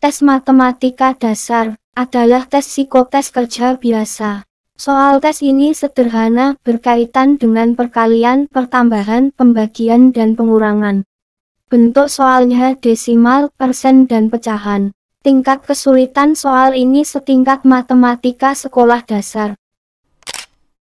Tes matematika dasar adalah tes psikotes kerja biasa. Soal tes ini sederhana, berkaitan dengan perkalian, pertambahan, pembagian, dan pengurangan. Bentuk soalnya desimal, persen, dan pecahan. Tingkat kesulitan soal ini setingkat matematika sekolah dasar.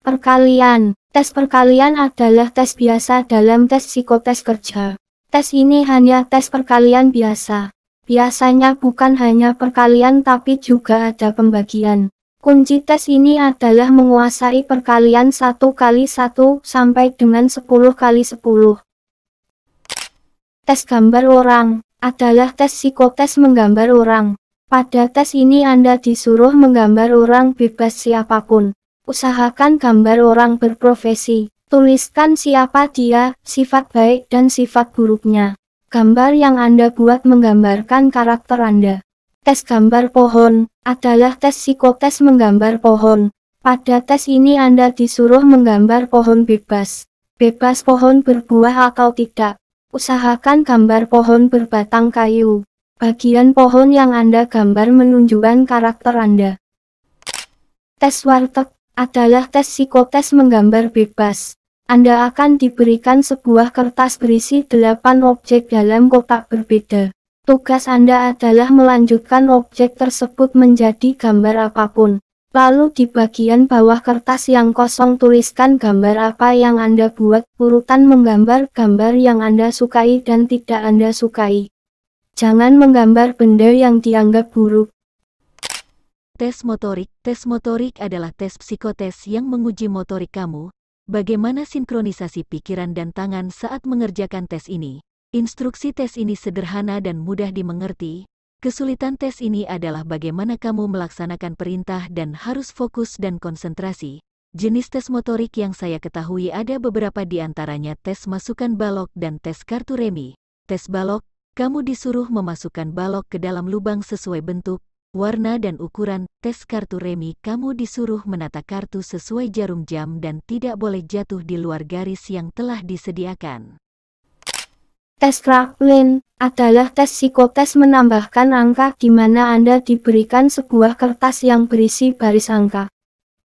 Perkalian. Tes perkalian adalah tes biasa dalam tes psikotes kerja. Tes ini hanya tes perkalian biasa. Biasanya bukan hanya perkalian tapi juga ada pembagian. Kunci tes ini adalah menguasai perkalian 1 kali 1 sampai dengan 10 kali 10. Tes gambar orang adalah tes psikotes menggambar orang. Pada tes ini Anda disuruh menggambar orang bebas siapapun. Usahakan gambar orang berprofesi. Tuliskan siapa dia, sifat baik dan sifat buruknya. Gambar yang Anda buat menggambarkan karakter Anda. Tes gambar pohon adalah tes psikotes menggambar pohon. Pada tes ini Anda disuruh menggambar pohon bebas. Bebas pohon berbuah atau tidak. Usahakan gambar pohon berbatang kayu. Bagian pohon yang Anda gambar menunjukkan karakter Anda. Tes warteg adalah tes psikotes menggambar bebas. Anda akan diberikan sebuah kertas berisi 8 objek dalam kotak berbeda. Tugas Anda adalah melanjutkan objek tersebut menjadi gambar apapun. Lalu di bagian bawah kertas yang kosong tuliskan gambar apa yang Anda buat, urutan menggambar gambar yang Anda sukai dan tidak Anda sukai. Jangan menggambar benda yang dianggap buruk. Tes motorik. Tes motorik adalah tes psikotes yang menguji motorik kamu. Bagaimana sinkronisasi pikiran dan tangan saat mengerjakan tes ini? Instruksi tes ini sederhana dan mudah dimengerti. Kesulitan tes ini adalah bagaimana kamu melaksanakan perintah dan harus fokus dan konsentrasi. Jenis tes motorik yang saya ketahui ada beberapa di antaranya tes masukan balok dan tes kartu remi. Tes balok, kamu disuruh memasukkan balok ke dalam lubang sesuai bentuk, warna dan ukuran. Tes kartu remi, kamu disuruh menata kartu sesuai jarum jam dan tidak boleh jatuh di luar garis yang telah disediakan. Tes Kraepelin adalah tes psikotes menambahkan angka di mana Anda diberikan sebuah kertas yang berisi baris angka.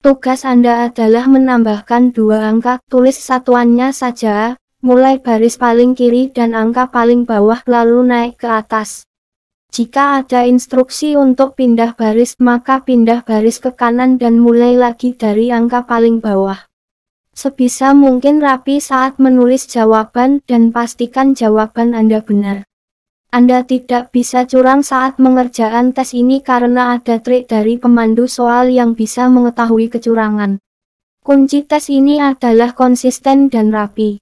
Tugas Anda adalah menambahkan 2 angka, tulis satuannya saja, mulai baris paling kiri dan angka paling bawah lalu naik ke atas. Jika ada instruksi untuk pindah baris, maka pindah baris ke kanan dan mulai lagi dari angka paling bawah. Sebisa mungkin rapi saat menulis jawaban dan pastikan jawaban Anda benar. Anda tidak bisa curang saat mengerjakan tes ini karena ada trik dari pemandu soal yang bisa mengetahui kecurangan. Kunci tes ini adalah konsisten dan rapi.